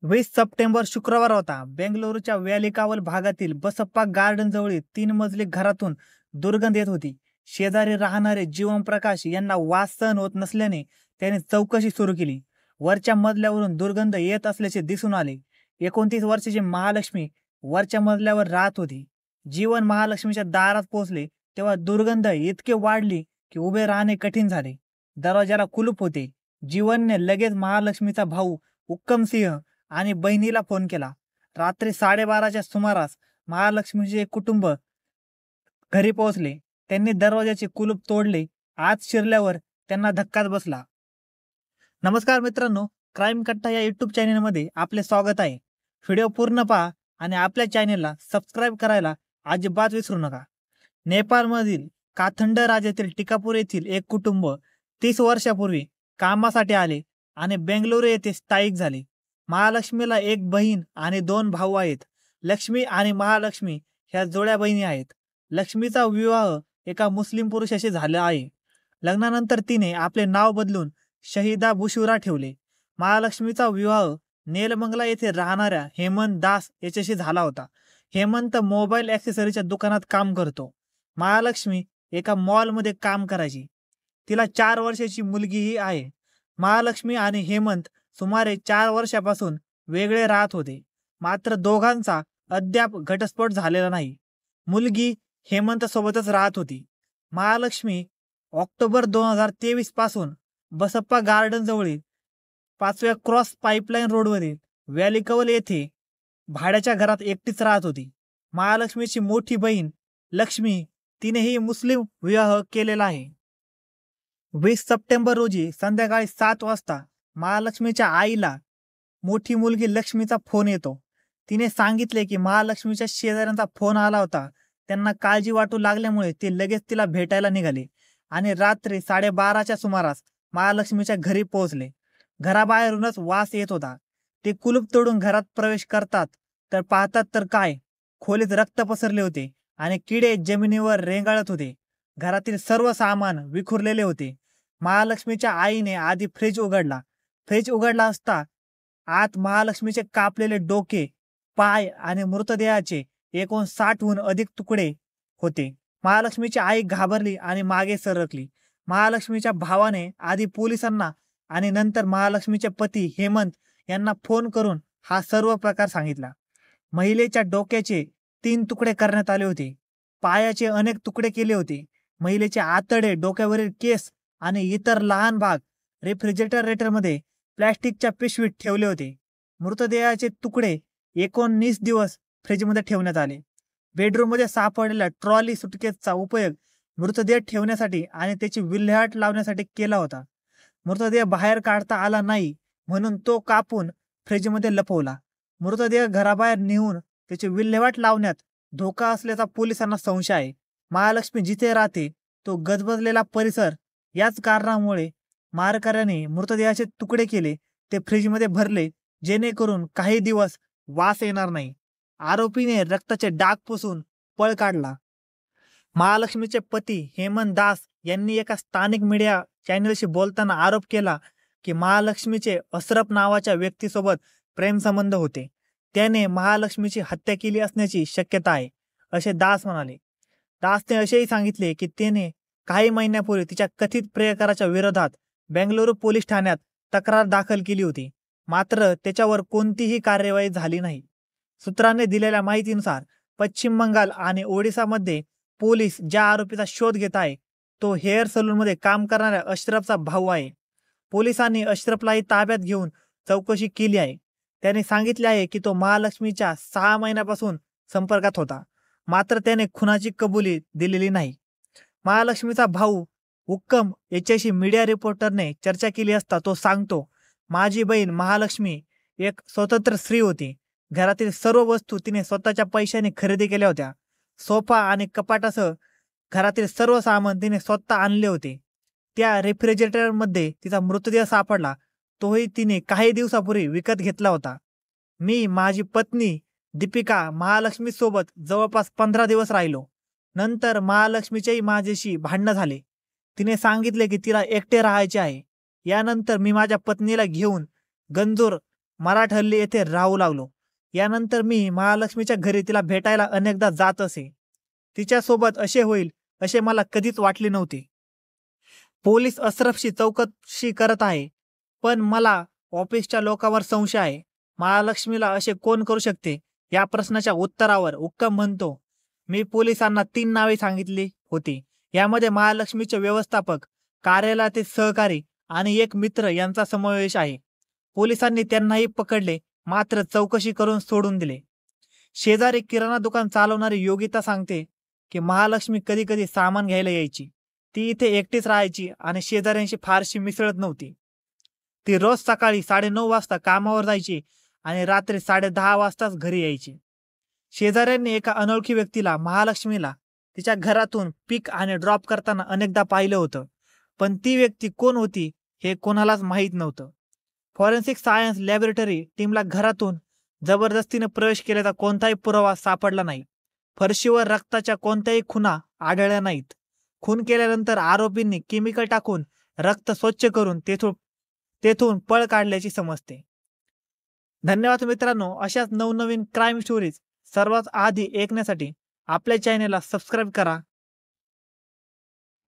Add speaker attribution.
Speaker 1: 20 September शुक्रवार होता. बेंगळुरूच्या व्यालिकावल भागातील बसप्पा गार्डन जवळील 3 मजली घरातून दुर्गंध येत होती. शेजारी राहणारे जीवनप्रकाश यांना वास सहन होत नसल्याने त्याने चौकशी सुरू केली. वरच्या मजल्यावरून दुर्गंध येत असल्याचे दिसून आले. 29 वर्षाची महालक्ष्मी वरच्या मजल्यावर राहत होती. जीवन महालक्ष्मीच्या दारात पोहोचले तेव्हा दुर्गंध इतके वाढली की उभे राहणे कठीण झाले. दरवाजाला कुलूप होते. जीवनने लगेच महालक्ष्मीचा भाऊ हुक्कमसिंह आणि बहिणीला फोन केला. रात्री 12:30च्या सुमारास महालक्ष्मीचे कुटुंब घरी पोहोचले. त्यांनी दरवाजाचे कुलूप तोडले. आत शिरल्यावर त्यांना धक्काच बसला. नमस्कार मित्रांनो, क्राईम कट्टा या यूट्यूब चॅनलमध्ये आपले स्वागत आहे. व्हिडिओ पूर्ण पहा आणि आपल्या चॅनलला सबस्क्राईब करायला अजिबात विसरू नका. नेपाळमधील काथंड राज्यातील टिकापूर येथील एक कुटुंब 30 वर्षापूर्वी कामासाठी आले आणि बेंगळुरू येथे स्थायिक झाले. महालक्ष्मीला एक बहीण आणि 2 भाऊ आहेत. लक्ष्मी आणि महालक्ष्मी ह्या जोड्या बहिणी आहेत. लक्ष्मीचा विवाह एका मुस्लिम पुरुषाशी झाला आहे. लग्नानंतर तिने आपले नाव बदलून शहीदा बुशुरा ठेवले. महालक्ष्मीचा विवाह नेलमंगला येथे राहणाऱ्या हेमंत दास याच्याशी झाला होता. हेमंत मोबाईल ॲक्सेसरीच्या दुकानात काम करतो. महालक्ष्मी एका मॉलमध्ये काम करायची. तिला 4 वर्षाची मुलगीही आहे. महालक्ष्मी आणि हेमंत सुमारे 4 वर्षापासून वेगळे राहत होते. मात्र दोघांचा अद्याप घटस्फोट झालेला नाही. मुलगी हेमंत सोबतच राहत होती. महालक्ष्मी ऑक्टोबर 2023 पासून बसप्पा गार्डन जवळील 5व्या क्रॉस पाईपलाईन रोडवरील व्यालिकवल येथे भाड्याच्या घरात एकटीच राहत होती. महालक्ष्मीची मोठी बहीण लक्ष्मी तिनेही मुस्लिम विवाह केलेला आहे. 20 सप्टेंबर रोजी संध्याकाळी 7 वाजता महालक्ष्मीच्या आईला मोठी मुलगी लक्ष्मीचा फोन येतो. तिने सांगितले की महालक्ष्मीच्या शेजाऱ्यांचा फोन आला होता. त्यांना काळजी वाटू लागल्यामुळे ते लगेच तिला भेटायला निघाले आणि रात्री 12:30च्या सुमारास महालक्ष्मीच्या घरी पोहोचले. घराबाहेरूनच वास येत होता. ते कुलूप तोडून घरात प्रवेश करतात तर पाहतात तर काय, खोलीत रक्त पसरले होते आणि किडे जमिनीवर रेंगाळत होते. घरातील सर्व सामान विखुरलेले होते. महालक्ष्मीच्या आईने आधी फ्रीज उघडला. फ्रीज उघडला असता आत महालक्ष्मीचे कापलेले डोके, पाय आणि मृतदेहाचे एकूण 60हून अधिक तुकडे होते. महालक्ष्मीची आई घाबरली आणि मागे सरकली. महालक्ष्मीच्या भावाने आधी पोलिसांना आणि नंतर महालक्ष्मीचे पती हेमंत यांना फोन करून हा सर्व प्रकार सांगितला. महिलेच्या डोक्याचे 3 तुकडे करण्यात आले होते. पायाचे अनेक तुकडे केले होते. महिलेचे आतडे, डोक्यावरील केस आणि इतर लहान भाग रेफ्रिजरेटरमध्ये प्लॅस्टिकच्या पिशवीत ठेवले होते. मृतदेहाचे तुकडे 19 दिवस फ्रीजमध्ये ठेवण्यात आले. बेडरूममध्ये सापडलेल्या ट्रॉली सुटकेसचा उपयोग मृतदेह ठेवण्यासाठी आणि त्याची विल्हेवाट लावण्यासाठी केला होता. मृतदेह बाहेर काढता आला नाही म्हणून तो कापून फ्रीजमध्ये लपवला. मृतदेह घराबाहेर नेऊन त्याची विल्हेवाट लावण्यात धोका असल्याचा पोलिसांना संशय आहे. महालक्ष्मी जिथे राहते तो गजबजलेला परिसर, याच कारणामुळे मारेकऱ्याने मृतदेहाचे तुकडे केले, ते फ्रीजमध्ये भरले जेणेकरून काही दिवस वास येणार नाही. आरोपीने रक्ताचे डाग पुसून पळ काढला. महालक्ष्मीचे पती हेमंत दास यांनी एका स्थानिक मीडिया चॅनलशी बोलताना आरोप केला की महालक्ष्मीचे अशरफ नावाच्या व्यक्तीसोबत प्रेमसंबंध होते. त्याने महालक्ष्मीची हत्या केली असण्याची शक्यता आहे, असे दास म्हणाले. दासने असेही सांगितले की त्याने काही महिन्यापूर्वी तिच्या कथित प्रियकराच्या विरोधात बेंगळुरू पोलीस ठाण्यात तक्रार दाखल केली होती. मात्र त्याच्यावर कोणतीही कार्यवाही झाली नाही. सूत्रांनी दिलेल्या माहितीनुसार पश्चिम बंगाल आणि ओडिसामध्ये पोलीस ज्या आरोपीचा शोध घेत आहे तो हेअर सलूनमध्ये काम करणाऱ्या अशरफचा भाऊ आहे. पोलिसांनी अशरफलाही ताब्यात घेऊन चौकशी केली आहे. त्याने सांगितले आहे की तो महालक्ष्मीच्या 6 महिन्यापासून संपर्कात होता, मात्र त्याने खुनाची कबुली दिलेली नाही. महालक्ष्मीचा भाऊ हुक्कम याच्याशी मीडिया रिपोर्टरने चर्चा केली असता तो सांगतो, माझी बहीण महालक्ष्मी एक स्वतंत्र स्त्री होती. घरातील सर्व वस्तू तिने स्वतःच्या पैशाने खरेदी केल्या होत्या. सोफा आणि कपाटासह घरातील सर्व सामान तिने स्वतः आणले होते. त्या रेफ्रिजरेटरमध्ये तिचा मृतदेह सापडला. तोही तिने काही दिवसापूर्वी विकत घेतला होता. मी, माझी पत्नी दीपिका महालक्ष्मी सोबत जवळपास 15 दिवस राहिलो. नंतर महालक्ष्मीचेही माझ्याशी भांडण झाले. तिने सांगितले की तिला एकटे राहायचे आहे. यानंतर मी माझ्या पत्नीला घेऊन गंजूर मराठहल्ली येथे राहू लागलो. यानंतर मी महालक्ष्मीच्या घरी तिला भेटायला अनेकदा जात असे. तिच्यासोबत असे होईल असे मला कधीच वाटले नव्हते. पोलीस अशरफशी चौकशी करत आहे, पण मला ऑफिसच्या लोकांवर संशय आहे. महालक्ष्मीला असे कोण करू शकते या प्रश्नाच्या उत्तरावर हुक्कम म्हणतो. मी पोलिसांना 3 नावे सांगितली होती. यामध्ये महालक्ष्मीचे व्यवस्थापक, कार्यालयातील सहकारी आणि एक मित्र यांचा समावेश आहे. पोलिसांनी त्यांनाही पकडले, मात्र चौकशी करून सोडून दिले. शेजारी किराणा दुकान चालवणारी योगिता सांगते की महालक्ष्मी कधी कधी सामान घ्यायला यायची. ती इथे एकटीच राहायची आणि शेजाऱ्यांशी फारशी मिसळत नव्हती. ती रोज सकाळी 9:30 वाजता कामावर जायची आणि रात्री 10:30 वाजताच घरी यायची. शेजाऱ्यांनी एका अनोळखी व्यक्तीला महालक्ष्मीला तिच्या घरातून पिक आणि ड्रॉप करताना अनेकदा पाहिलं होतं, पण ती व्यक्ती कोण होती हे कोणालाच माहीत नव्हतं. फॉरेन्सिक सायन्स लॅबोरेटरी टीमला घरातून जबरदस्तीने प्रवेश केल्याचा कोणताही पुरावा सापडला नाही. फरशीवर रक्ताच्या कोणत्याही खुणा आढळल्या नाहीत. खून केल्यानंतर आरोपींनी केमिकल टाकून रक्त स्वच्छ करून तेथून पळ काढल्याची समजते. धन्यवाद मित्रांनो. अशाच नवनवीन क्राईम स्टोरीज सर्वात आधी ऐकण्यासाठी आपल्या चॅनेलला सबस्क्राईब करा.